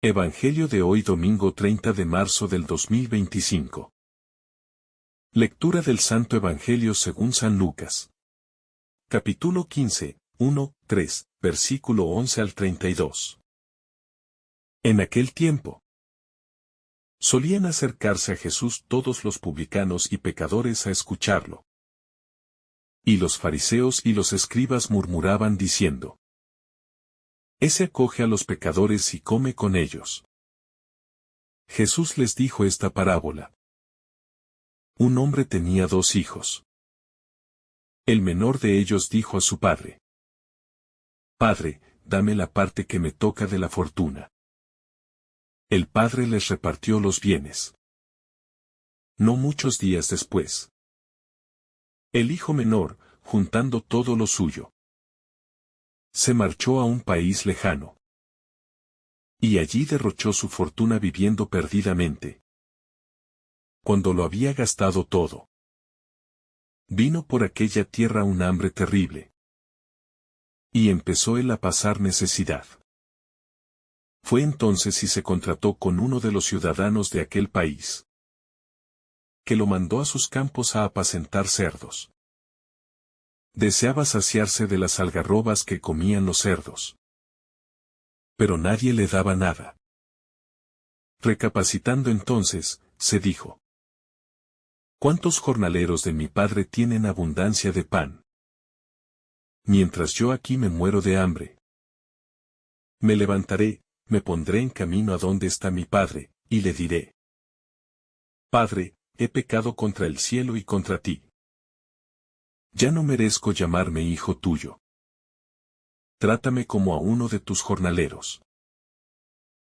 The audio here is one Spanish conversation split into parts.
Evangelio de hoy domingo 30 de marzo del 2025. Lectura del Santo Evangelio según San Lucas. Capítulo 15, 1, 3, versículo 11 al 32. En aquel tiempo, solían acercarse a Jesús todos los publicanos y pecadores a escucharlo. Y los fariseos y los escribas murmuraban diciendo: Ese acoge a los pecadores y come con ellos. Jesús les dijo esta parábola. Un hombre tenía 2 hijos. El menor de ellos dijo a su padre: Padre, dame la parte que me toca de la fortuna. El padre les repartió los bienes. No muchos días después, el hijo menor, juntando todo lo suyo, se marchó a un país lejano. Y allí derrochó su fortuna viviendo perdidamente. Cuando lo había gastado todo, vino por aquella tierra un hambre terrible. Y empezó él a pasar necesidad. Fue entonces y se contrató con uno de los ciudadanos de aquel país, que lo mandó a sus campos a apacentar cerdos. Deseaba saciarse de las algarrobas que comían los cerdos. Pero nadie le daba nada. Recapacitando entonces, se dijo: ¿Cuántos jornaleros de mi padre tienen abundancia de pan? Mientras yo aquí me muero de hambre. Me levantaré, me pondré en camino a donde está mi padre, y le diré: Padre, he pecado contra el cielo y contra ti. Ya no merezco llamarme hijo tuyo. Trátame como a uno de tus jornaleros.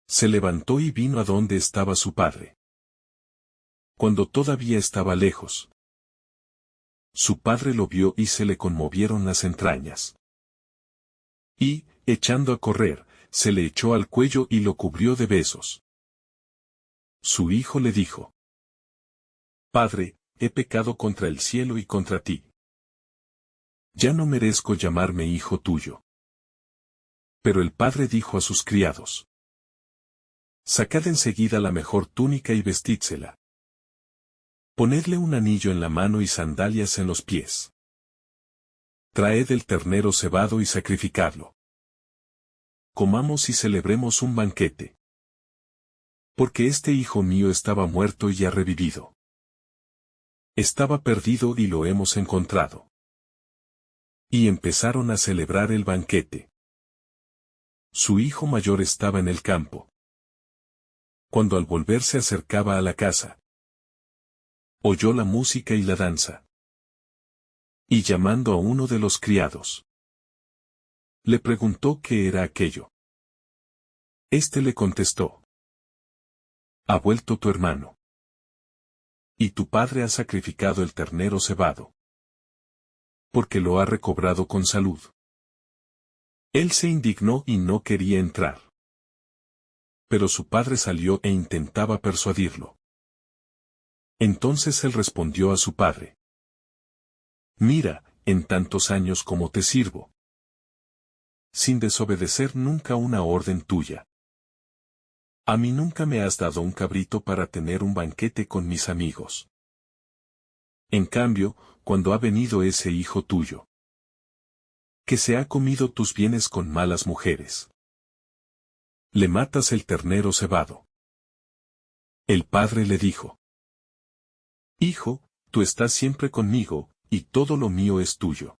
Se levantó y vino a donde estaba su padre. Cuando todavía estaba lejos, su padre lo vio y se le conmovieron las entrañas. Y, echando a correr, se le echó al cuello y lo cubrió de besos. Su hijo le dijo: Padre, he pecado contra el cielo y contra ti. Ya no merezco llamarme hijo tuyo. Pero el padre dijo a sus criados: Sacad enseguida la mejor túnica y vestídsela. Ponedle un anillo en la mano y sandalias en los pies. Traed el ternero cebado y sacrificadlo. Comamos y celebremos un banquete. Porque este hijo mío estaba muerto y ha revivido. Estaba perdido y lo hemos encontrado. Y empezaron a celebrar el banquete. Su hijo mayor estaba en el campo. Cuando al volver se acercaba a la casa, oyó la música y la danza. Y llamando a uno de los criados, le preguntó qué era aquello. Este le contestó: Ha vuelto tu hermano. Y tu padre ha sacrificado el ternero cebado, porque lo ha recobrado con salud. Él se indignó y no quería entrar. Pero su padre salió e intentaba persuadirlo. Entonces él respondió a su padre: Mira, en tantos años como te sirvo, sin desobedecer nunca una orden tuya. A mí nunca me has dado un cabrito para tener un banquete con mis amigos. En cambio, cuando ha venido ese hijo tuyo, que se ha comido tus bienes con malas mujeres, le matas el ternero cebado. El padre le dijo: Hijo, tú estás siempre conmigo, y todo lo mío es tuyo.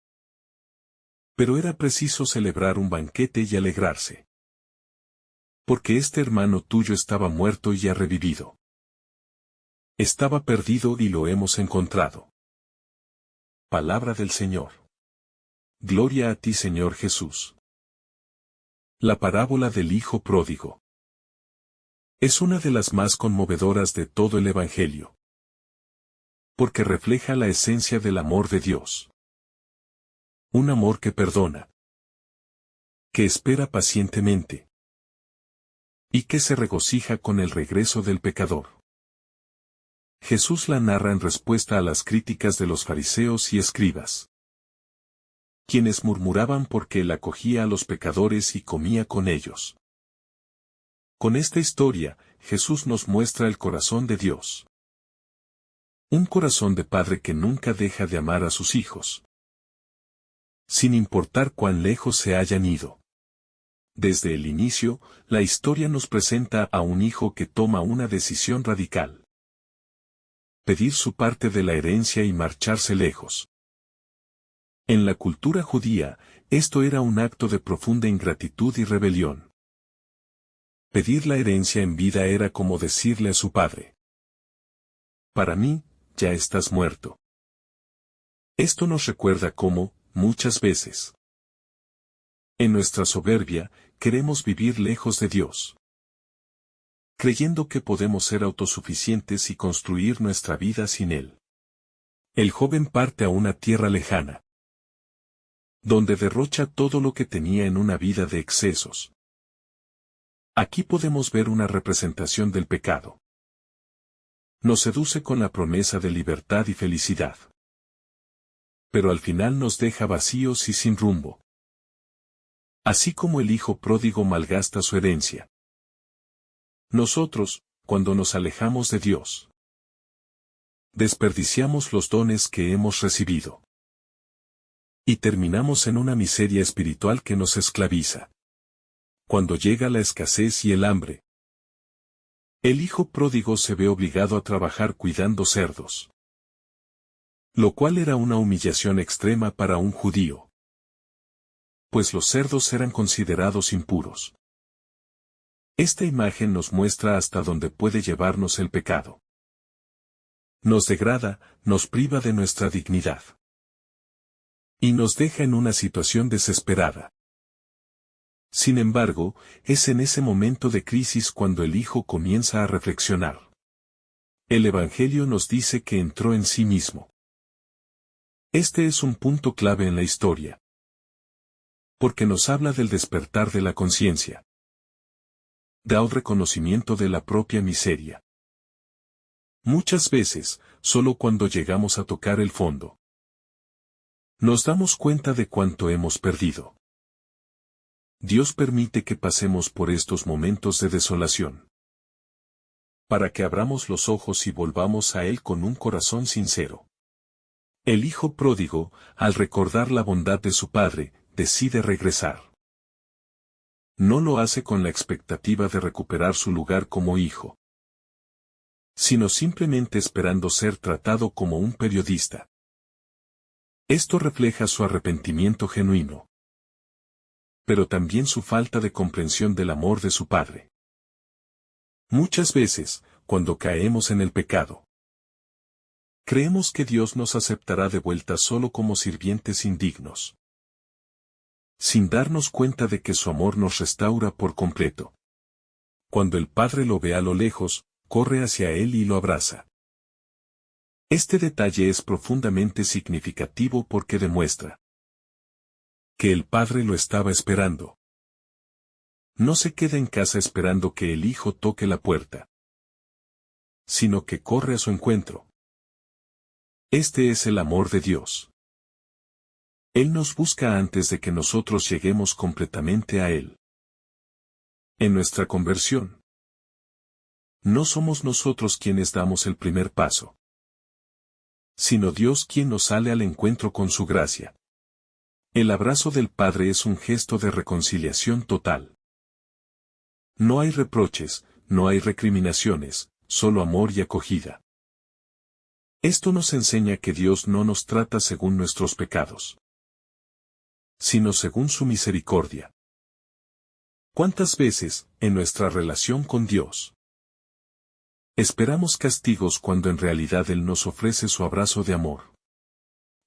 Pero era preciso celebrar un banquete y alegrarse. Porque este hermano tuyo estaba muerto y ha revivido. Estaba perdido y lo hemos encontrado. Palabra del Señor. Gloria a ti, Señor Jesús. La parábola del Hijo Pródigo es una de las más conmovedoras de todo el Evangelio, porque refleja la esencia del amor de Dios. Un amor que perdona, que espera pacientemente, y que se regocija con el regreso del pecador. Jesús la narra en respuesta a las críticas de los fariseos y escribas, quienes murmuraban porque él acogía a los pecadores y comía con ellos. Con esta historia, Jesús nos muestra el corazón de Dios. Un corazón de padre que nunca deja de amar a sus hijos, sin importar cuán lejos se hayan ido. Desde el inicio, la historia nos presenta a un hijo que toma una decisión radical: pedir su parte de la herencia y marcharse lejos. En la cultura judía, esto era un acto de profunda ingratitud y rebelión. Pedir la herencia en vida era como decirle a su padre: para mí, ya estás muerto. Esto nos recuerda cómo, muchas veces, en nuestra soberbia, queremos vivir lejos de Dios, creyendo que podemos ser autosuficientes y construir nuestra vida sin Él. El joven parte a una tierra lejana, donde derrocha todo lo que tenía en una vida de excesos. Aquí podemos ver una representación del pecado. Nos seduce con la promesa de libertad y felicidad, pero al final nos deja vacíos y sin rumbo. Así como el hijo pródigo malgasta su herencia. Nosotros, cuando nos alejamos de Dios, desperdiciamos los dones que hemos recibido. Y terminamos en una miseria espiritual que nos esclaviza. Cuando llega la escasez y el hambre, el hijo pródigo se ve obligado a trabajar cuidando cerdos, lo cual era una humillación extrema para un judío, pues los cerdos eran considerados impuros. Esta imagen nos muestra hasta dónde puede llevarnos el pecado. Nos degrada, nos priva de nuestra dignidad, y nos deja en una situación desesperada. Sin embargo, es en ese momento de crisis cuando el hijo comienza a reflexionar. El Evangelio nos dice que entró en sí mismo. Este es un punto clave en la historia, porque nos habla del despertar de la conciencia. Da el reconocimiento de la propia miseria. Muchas veces, solo cuando llegamos a tocar el fondo, nos damos cuenta de cuánto hemos perdido. Dios permite que pasemos por estos momentos de desolación, para que abramos los ojos y volvamos a Él con un corazón sincero. El hijo pródigo, al recordar la bondad de su padre, decide regresar. No lo hace con la expectativa de recuperar su lugar como hijo, sino simplemente esperando ser tratado como un periodista. Esto refleja su arrepentimiento genuino, pero también su falta de comprensión del amor de su padre. Muchas veces, cuando caemos en el pecado, creemos que Dios nos aceptará de vuelta solo como sirvientes indignos, sin darnos cuenta de que su amor nos restaura por completo. Cuando el Padre lo ve a lo lejos, corre hacia él y lo abraza. Este detalle es profundamente significativo porque demuestra que el Padre lo estaba esperando. No se queda en casa esperando que el hijo toque la puerta, sino que corre a su encuentro. Este es el amor de Dios. Él nos busca antes de que nosotros lleguemos completamente a Él. En nuestra conversión, no somos nosotros quienes damos el primer paso, sino Dios quien nos sale al encuentro con su gracia. El abrazo del Padre es un gesto de reconciliación total. No hay reproches, no hay recriminaciones, solo amor y acogida. Esto nos enseña que Dios no nos trata según nuestros pecados, sino según su misericordia. ¿Cuántas veces, en nuestra relación con Dios, esperamos castigos cuando en realidad Él nos ofrece su abrazo de amor?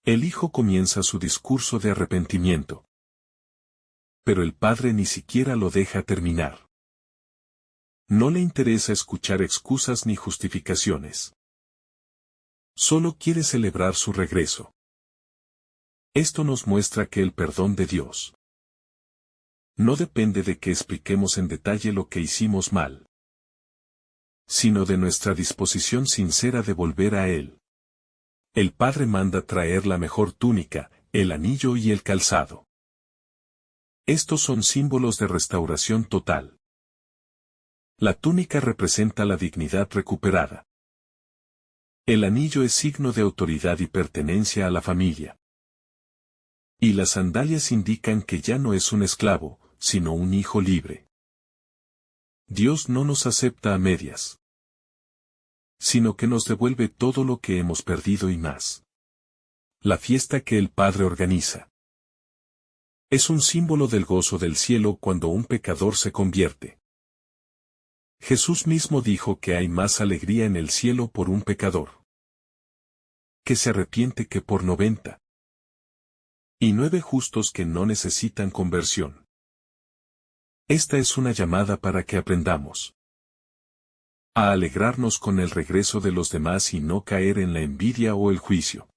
El hijo comienza su discurso de arrepentimiento, pero el padre ni siquiera lo deja terminar. No le interesa escuchar excusas ni justificaciones. Solo quiere celebrar su regreso. Esto nos muestra que el perdón de Dios no depende de que expliquemos en detalle lo que hicimos mal, sino de nuestra disposición sincera de volver a Él. El Padre manda traer la mejor túnica, el anillo y el calzado. Estos son símbolos de restauración total. La túnica representa la dignidad recuperada. El anillo es signo de autoridad y pertenencia a la familia. Y las sandalias indican que ya no es un esclavo, sino un hijo libre. Dios no nos acepta a medias, sino que nos devuelve todo lo que hemos perdido y más. La fiesta que el Padre organiza es un símbolo del gozo del cielo cuando un pecador se convierte. Jesús mismo dijo que hay más alegría en el cielo por un pecador que se arrepiente que por 90. Y 9 justos que no necesitan conversión. Esta es una llamada para que aprendamos a alegrarnos con el regreso de los demás y no caer en la envidia o el juicio.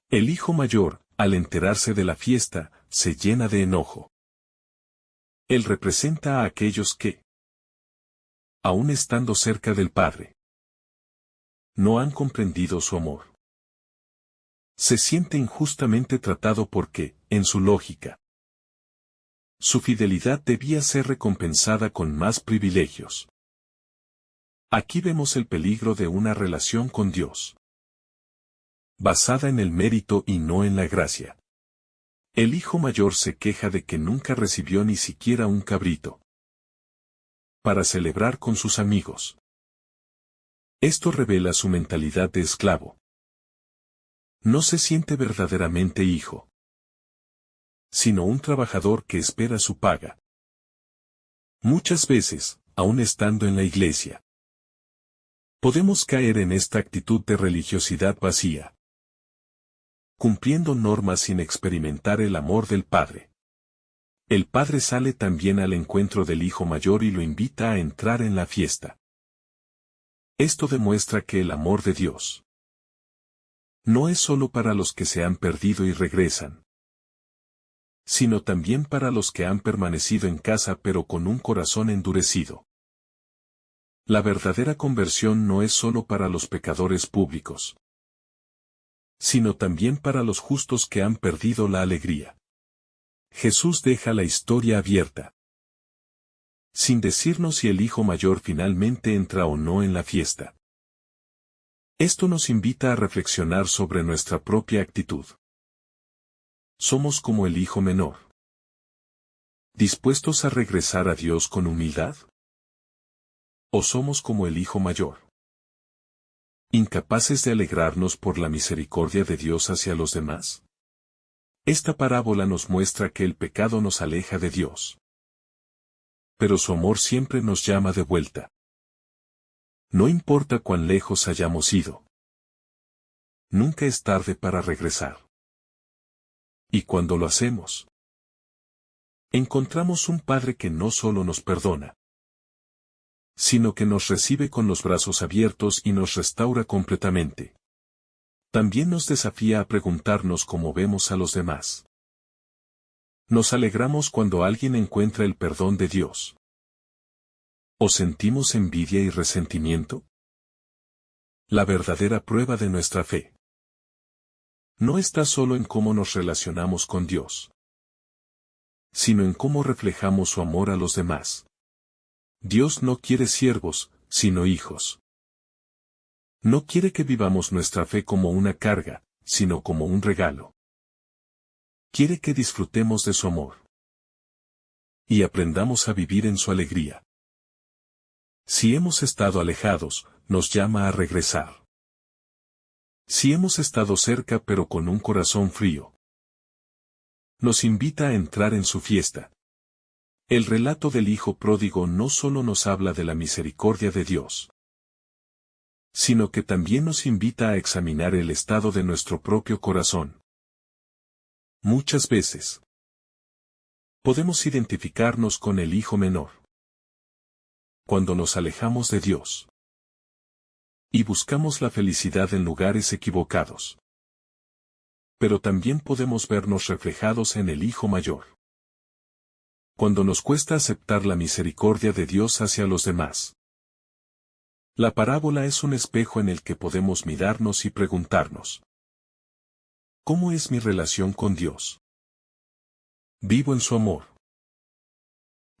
El hijo mayor, al enterarse de la fiesta, se llena de enojo. Él representa a aquellos que, aun estando cerca del Padre, no han comprendido su amor. Se siente injustamente tratado porque, en su lógica, su fidelidad debía ser recompensada con más privilegios. Aquí vemos el peligro de una relación con Dios, basada en el mérito y no en la gracia. El hijo mayor se queja de que nunca recibió ni siquiera un cabrito para celebrar con sus amigos. Esto revela su mentalidad de esclavo. No se siente verdaderamente hijo, sino un trabajador que espera su paga. Muchas veces, aun estando en la iglesia, podemos caer en esta actitud de religiosidad vacía, cumpliendo normas sin experimentar el amor del Padre. El Padre sale también al encuentro del hijo mayor y lo invita a entrar en la fiesta. Esto demuestra que el amor de Dios no es solo para los que se han perdido y regresan, sino también para los que han permanecido en casa pero con un corazón endurecido. La verdadera conversión no es solo para los pecadores públicos, sino también para los justos que han perdido la alegría. Jesús deja la historia abierta, sin decirnos si el hijo mayor finalmente entra o no en la fiesta. Esto nos invita a reflexionar sobre nuestra propia actitud. ¿Somos como el hijo menor, dispuestos a regresar a Dios con humildad? ¿O somos como el hijo mayor, incapaces de alegrarnos por la misericordia de Dios hacia los demás? Esta parábola nos muestra que el pecado nos aleja de Dios, pero su amor siempre nos llama de vuelta. No importa cuán lejos hayamos ido, nunca es tarde para regresar. Y cuando lo hacemos, encontramos un Padre que no solo nos perdona, sino que nos recibe con los brazos abiertos y nos restaura completamente. También nos desafía a preguntarnos cómo vemos a los demás. ¿Nos alegramos cuando alguien encuentra el perdón de Dios? ¿O sentimos envidia y resentimiento? La verdadera prueba de nuestra fe no está solo en cómo nos relacionamos con Dios, sino en cómo reflejamos su amor a los demás. Dios no quiere siervos, sino hijos. No quiere que vivamos nuestra fe como una carga, sino como un regalo. Quiere que disfrutemos de su amor y aprendamos a vivir en su alegría. Si hemos estado alejados, nos llama a regresar. Si hemos estado cerca pero con un corazón frío, nos invita a entrar en su fiesta. El relato del hijo pródigo no solo nos habla de la misericordia de Dios, sino que también nos invita a examinar el estado de nuestro propio corazón. Muchas veces podemos identificarnos con el hijo menor cuando nos alejamos de Dios y buscamos la felicidad en lugares equivocados. Pero también podemos vernos reflejados en el hijo mayor cuando nos cuesta aceptar la misericordia de Dios hacia los demás. La parábola es un espejo en el que podemos mirarnos y preguntarnos: ¿cómo es mi relación con Dios? ¿Vivo en su amor?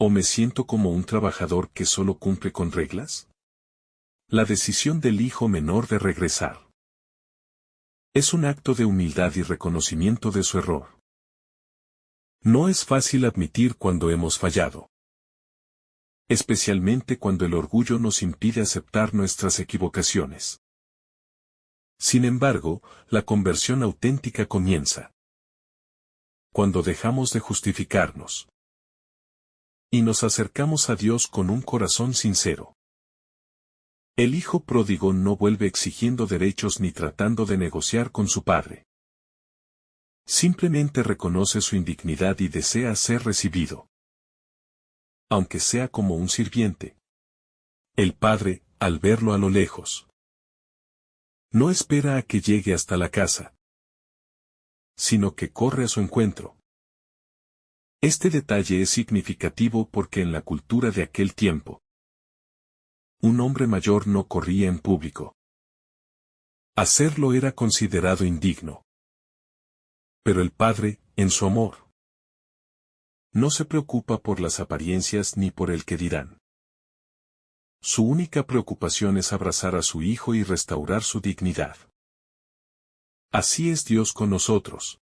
¿O me siento como un trabajador que solo cumple con reglas? La decisión del hijo menor de regresar es un acto de humildad y reconocimiento de su error. No es fácil admitir cuando hemos fallado, especialmente cuando el orgullo nos impide aceptar nuestras equivocaciones. Sin embargo, la conversión auténtica comienza cuando dejamos de justificarnos y nos acercamos a Dios con un corazón sincero. El hijo pródigo no vuelve exigiendo derechos ni tratando de negociar con su padre. Simplemente reconoce su indignidad y desea ser recibido, aunque sea como un sirviente. El padre, al verlo a lo lejos, no espera a que llegue hasta la casa, sino que corre a su encuentro. Este detalle es significativo porque en la cultura de aquel tiempo, un hombre mayor no corría en público. Hacerlo era considerado indigno. Pero el padre, en su amor, no se preocupa por las apariencias ni por el que dirán. Su única preocupación es abrazar a su hijo y restaurar su dignidad. Así es Dios con nosotros.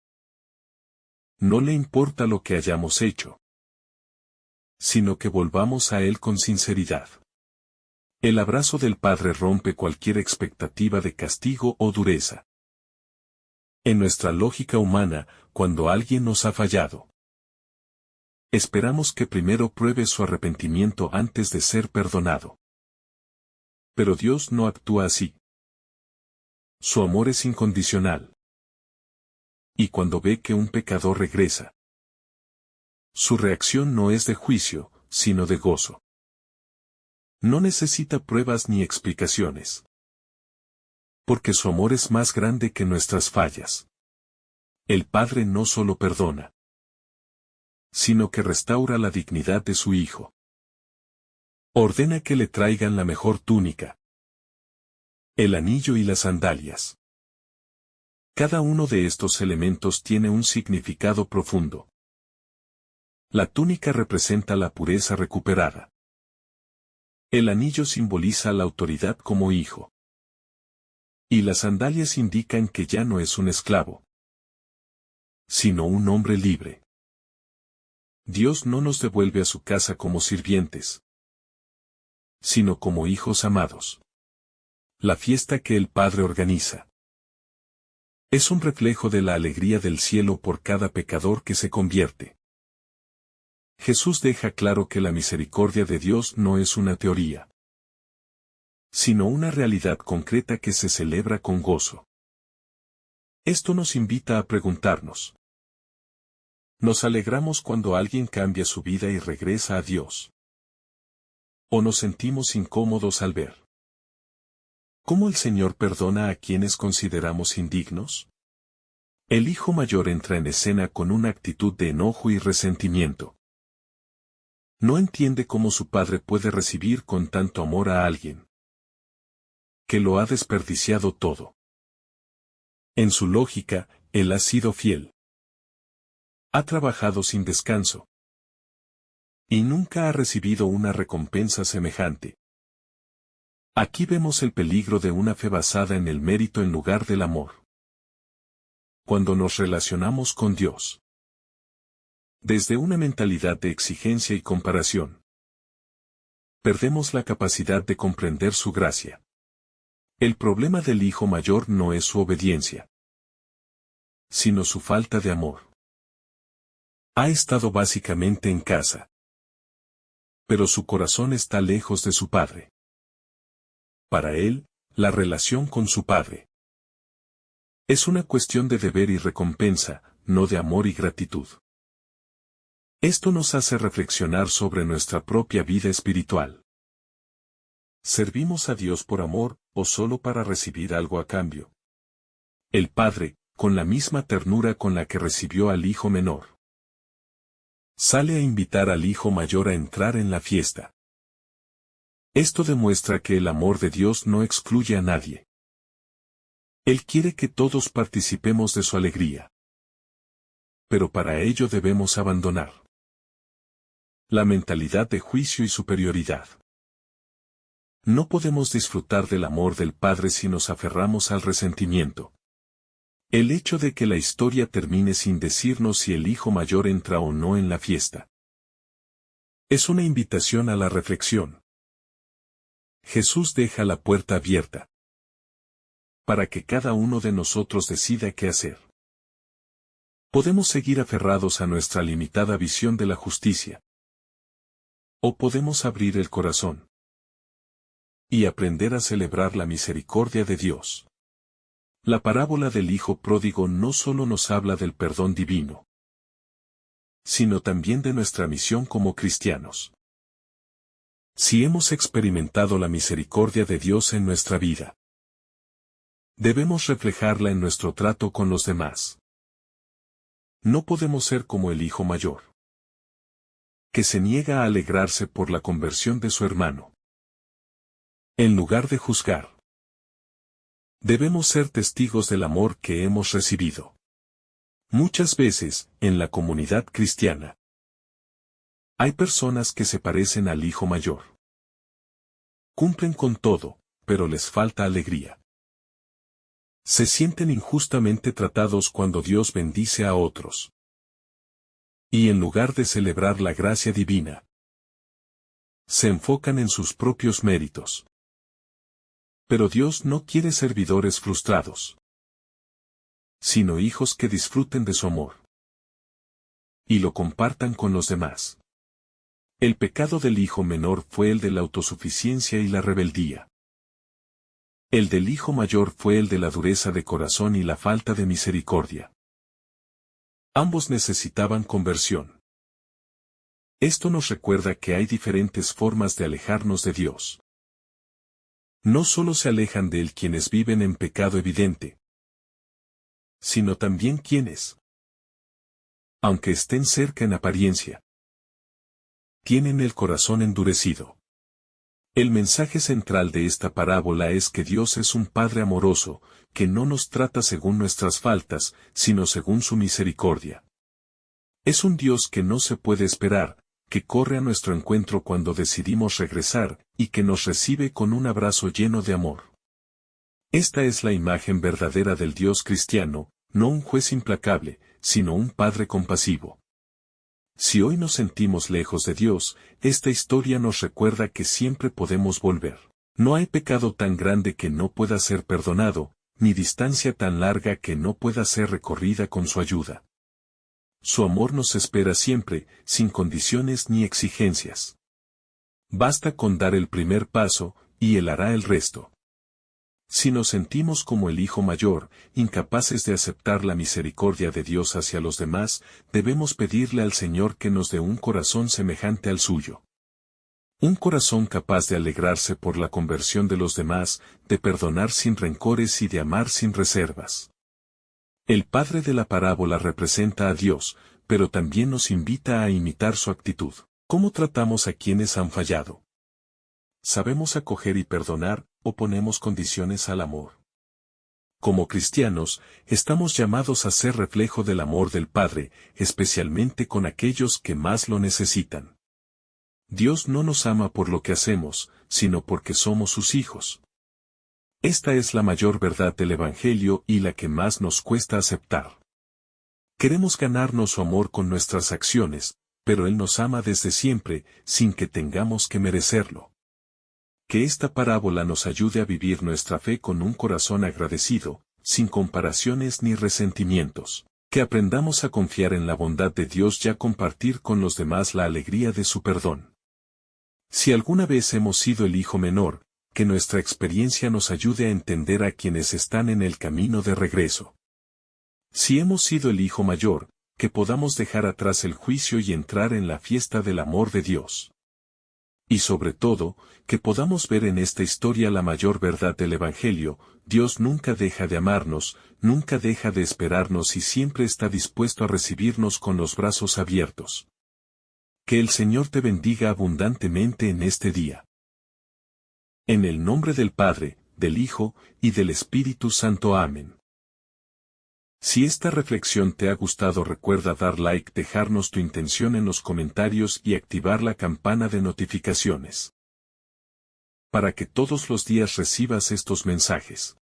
No le importa lo que hayamos hecho, sino que volvamos a Él con sinceridad. El abrazo del Padre rompe cualquier expectativa de castigo o dureza. En nuestra lógica humana, cuando alguien nos ha fallado, esperamos que primero pruebe su arrepentimiento antes de ser perdonado. Pero Dios no actúa así. Su amor es incondicional. Y cuando ve que un pecador regresa, su reacción no es de juicio, sino de gozo. No necesita pruebas ni explicaciones. Porque su amor es más grande que nuestras fallas. El Padre no solo perdona, sino que restaura la dignidad de su Hijo. Ordena que le traigan la mejor túnica, el anillo y las sandalias. Cada uno de estos elementos tiene un significado profundo. La túnica representa la pureza recuperada. El anillo simboliza la autoridad como hijo. Y las sandalias indican que ya no es un esclavo, sino un hombre libre. Dios no nos devuelve a su casa como sirvientes, sino como hijos amados. La fiesta que el Padre organiza es un reflejo de la alegría del cielo por cada pecador que se convierte. Jesús deja claro que la misericordia de Dios no es una teoría, sino una realidad concreta que se celebra con gozo. Esto nos invita a preguntarnos: ¿nos alegramos cuando alguien cambia su vida y regresa a Dios? ¿O nos sentimos incómodos al ver cómo el Señor perdona a quienes consideramos indignos? El hijo mayor entra en escena con una actitud de enojo y resentimiento. No entiende cómo su padre puede recibir con tanto amor a alguien que lo ha desperdiciado todo. En su lógica, él ha sido fiel. Ha trabajado sin descanso. Y nunca ha recibido una recompensa semejante. Aquí vemos el peligro de una fe basada en el mérito en lugar del amor. Cuando nos relacionamos con Dios desde una mentalidad de exigencia y comparación, perdemos la capacidad de comprender su gracia. El problema del hijo mayor no es su obediencia, sino su falta de amor. Ha estado básicamente en casa, pero su corazón está lejos de su padre. Para él, la relación con su padre es una cuestión de deber y recompensa, no de amor y gratitud. Esto nos hace reflexionar sobre nuestra propia vida espiritual. ¿Servimos a Dios por amor, o solo para recibir algo a cambio? El padre, con la misma ternura con la que recibió al hijo menor, sale a invitar al hijo mayor a entrar en la fiesta. Esto demuestra que el amor de Dios no excluye a nadie. Él quiere que todos participemos de su alegría. Pero para ello debemos abandonar La mentalidad de juicio y superioridad. No podemos disfrutar del amor del Padre si nos aferramos al resentimiento. El hecho de que la historia termine sin decirnos si el hijo mayor entra o no en la fiesta es una invitación a la reflexión. Jesús deja la puerta abierta para que cada uno de nosotros decida qué hacer. Podemos seguir aferrados a nuestra limitada visión de la justicia, o podemos abrir el corazón y aprender a celebrar la misericordia de Dios. La parábola del Hijo Pródigo no solo nos habla del perdón divino, sino también de nuestra misión como cristianos. Si hemos experimentado la misericordia de Dios en nuestra vida, debemos reflejarla en nuestro trato con los demás. No podemos ser como el hijo mayor, que se niega a alegrarse por la conversión de su hermano. En lugar de juzgar, debemos ser testigos del amor que hemos recibido. Muchas veces, en la comunidad cristiana, hay personas que se parecen al hijo mayor. Cumplen con todo, pero les falta alegría. Se sienten injustamente tratados cuando Dios bendice a otros. Y en lugar de celebrar la gracia divina, se enfocan en sus propios méritos. Pero Dios no quiere servidores frustrados, sino hijos que disfruten de su amor y lo compartan con los demás. El pecado del hijo menor fue el de la autosuficiencia y la rebeldía. El del hijo mayor fue el de la dureza de corazón y la falta de misericordia. Ambos necesitaban conversión. Esto nos recuerda que hay diferentes formas de alejarnos de Dios. No solo se alejan de Él quienes viven en pecado evidente, sino también quienes, aunque estén cerca en apariencia, tienen el corazón endurecido. El mensaje central de esta parábola es que Dios es un Padre amoroso, que no nos trata según nuestras faltas, sino según su misericordia. Es un Dios que no se puede esperar, que corre a nuestro encuentro cuando decidimos regresar, y que nos recibe con un abrazo lleno de amor. Esta es la imagen verdadera del Dios cristiano, no un juez implacable, sino un Padre compasivo. Si hoy nos sentimos lejos de Dios, esta historia nos recuerda que siempre podemos volver. No hay pecado tan grande que no pueda ser perdonado, ni distancia tan larga que no pueda ser recorrida con su ayuda. Su amor nos espera siempre, sin condiciones ni exigencias. Basta con dar el primer paso, y Él hará el resto. Si nos sentimos como el hijo mayor, incapaces de aceptar la misericordia de Dios hacia los demás, debemos pedirle al Señor que nos dé un corazón semejante al suyo. Un corazón capaz de alegrarse por la conversión de los demás, de perdonar sin rencores y de amar sin reservas. El padre de la parábola representa a Dios, pero también nos invita a imitar su actitud. ¿Cómo tratamos a quienes han fallado? ¿Sabemos acoger y perdonar, o ponemos condiciones al amor? Como cristianos, estamos llamados a ser reflejo del amor del Padre, especialmente con aquellos que más lo necesitan. Dios no nos ama por lo que hacemos, sino porque somos sus hijos. Esta es la mayor verdad del Evangelio y la que más nos cuesta aceptar. Queremos ganarnos su amor con nuestras acciones, pero Él nos ama desde siempre, sin que tengamos que merecerlo. Que esta parábola nos ayude a vivir nuestra fe con un corazón agradecido, sin comparaciones ni resentimientos. Que aprendamos a confiar en la bondad de Dios y a compartir con los demás la alegría de su perdón. Si alguna vez hemos sido el hijo menor, que nuestra experiencia nos ayude a entender a quienes están en el camino de regreso. Si hemos sido el hijo mayor, que podamos dejar atrás el juicio y entrar en la fiesta del amor de Dios. Y sobre todo, que podamos ver en esta historia la mayor verdad del Evangelio: Dios nunca deja de amarnos, nunca deja de esperarnos y siempre está dispuesto a recibirnos con los brazos abiertos. Que el Señor te bendiga abundantemente en este día. En el nombre del Padre, del Hijo, y del Espíritu Santo. Amén. Si esta reflexión te ha gustado, recuerda dar like, dejarnos tu intención en los comentarios y activar la campana de notificaciones, para que todos los días recibas estos mensajes.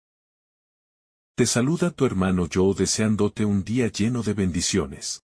Te saluda tu hermano Joe, deseándote un día lleno de bendiciones.